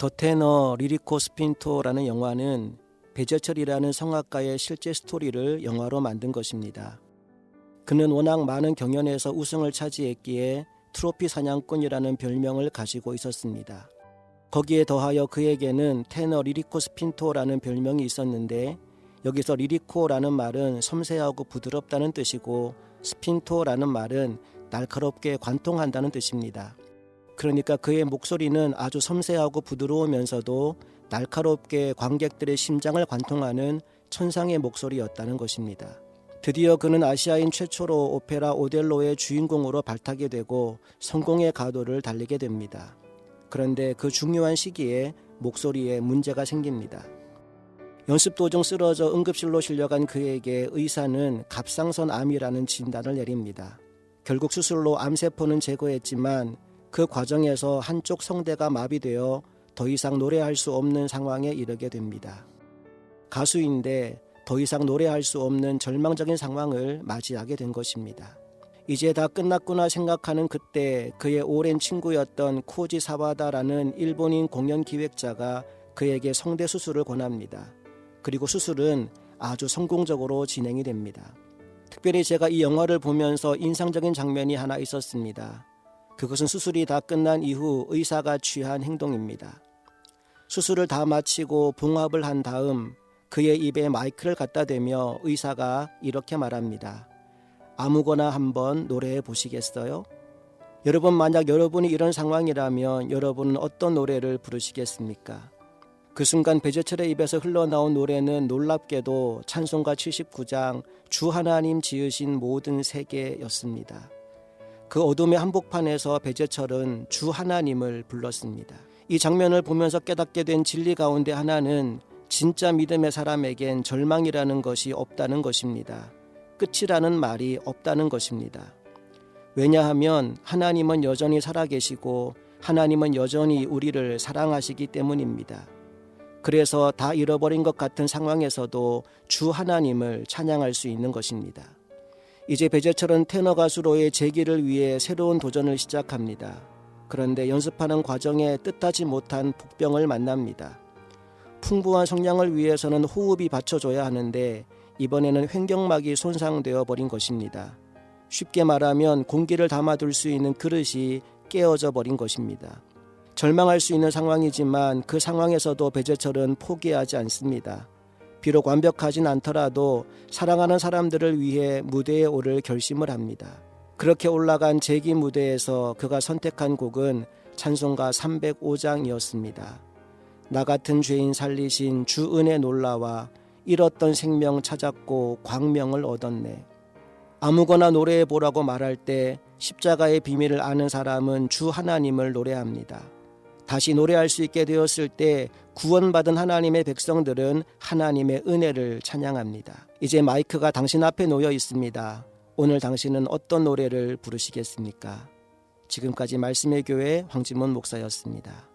더 테너 리리코 스핀토라는 영화는 배재철이라는 성악가의 실제 스토리를 영화로 만든 것입니다. 그는 워낙 많은 경연에서 우승을 차지했기에 트로피 사냥꾼이라는 별명을 가지고 있었습니다. 거기에 더하여 그에게는 테너 리리코 스핀토라는 별명이 있었는데, 여기서 리리코라는 말은 섬세하고 부드럽다는 뜻이고 스핀토라는 말은 날카롭게 관통한다는 뜻입니다. 그러니까 그의 목소리는 아주 섬세하고 부드러우면서도 날카롭게 관객들의 심장을 관통하는 천상의 목소리였다는 것입니다. 드디어 그는 아시아인 최초로 오페라 오델로의 주인공으로 발탁이 되고 성공의 가도를 달리게 됩니다. 그런데 그 중요한 시기에 목소리에 문제가 생깁니다. 연습 도중 쓰러져 응급실로 실려간 그에게 의사는 갑상선암이라는 진단을 내립니다. 결국 수술로 암세포는 제거했지만 그 과정에서 한쪽 성대가 마비되어 더 이상 노래할 수 없는 상황에 이르게 됩니다. 가수인데 더 이상 노래할 수 없는 절망적인 상황을 맞이하게 된 것입니다. 이제 다 끝났구나 생각하는 그때 그의 오랜 친구였던 코지 사와다라는 일본인 공연 기획자가 그에게 성대 수술을 권합니다. 그리고 수술은 아주 성공적으로 진행이 됩니다. 특별히 제가 이 영화를 보면서 인상적인 장면이 하나 있었습니다. 그것은 수술이 다 끝난 이후 의사가 취한 행동입니다. 수술을 다 마치고 봉합을 한 다음 그의 입에 마이크를 갖다 대며 의사가 이렇게 말합니다. 아무거나 한번 노래해 보시겠어요? 여러분, 만약 여러분이 이런 상황이라면 여러분은 어떤 노래를 부르시겠습니까? 그 순간 배재철의 입에서 흘러나온 노래는 놀랍게도 찬송가 79장 주 하나님 지으신 모든 세계였습니다. 그 어둠의 한복판에서 배재철은 주 하나님을 불렀습니다. 이 장면을 보면서 깨닫게 된 진리 가운데 하나는 진짜 믿음의 사람에겐 절망이라는 것이 없다는 것입니다. 끝이라는 말이 없다는 것입니다. 왜냐하면 하나님은 여전히 살아계시고 하나님은 여전히 우리를 사랑하시기 때문입니다. 그래서 다 잃어버린 것 같은 상황에서도 주 하나님을 찬양할 수 있는 것입니다. 이제 배재철은 테너 가수로의 재기를 위해 새로운 도전을 시작합니다. 그런데 연습하는 과정에 뜻하지 못한 복병을 만납니다. 풍부한 성량을 위해서는 호흡이 받쳐줘야 하는데 이번에는 횡격막이 손상되어 버린 것입니다. 쉽게 말하면 공기를 담아둘 수 있는 그릇이 깨어져 버린 것입니다. 절망할 수 있는 상황이지만 그 상황에서도 배재철은 포기하지 않습니다. 비록 완벽하진 않더라도 사랑하는 사람들을 위해 무대에 오를 결심을 합니다. 그렇게 올라간 재기 무대에서 그가 선택한 곡은 찬송가 305장이었습니다. 나 같은 죄인 살리신 주 은혜 놀라와 잃었던 생명 찾았고 광명을 얻었네. 아무거나 노래해 보라고 말할 때 십자가의 비밀을 아는 사람은 주 하나님을 노래합니다. 다시 노래할 수 있게 되었을 때 구원받은 하나님의 백성들은 하나님의 은혜를 찬양합니다. 이제 마이크가 당신 앞에 놓여 있습니다. 오늘 당신은 어떤 노래를 부르시겠습니까? 지금까지 말씀의 교회 황진문 목사였습니다.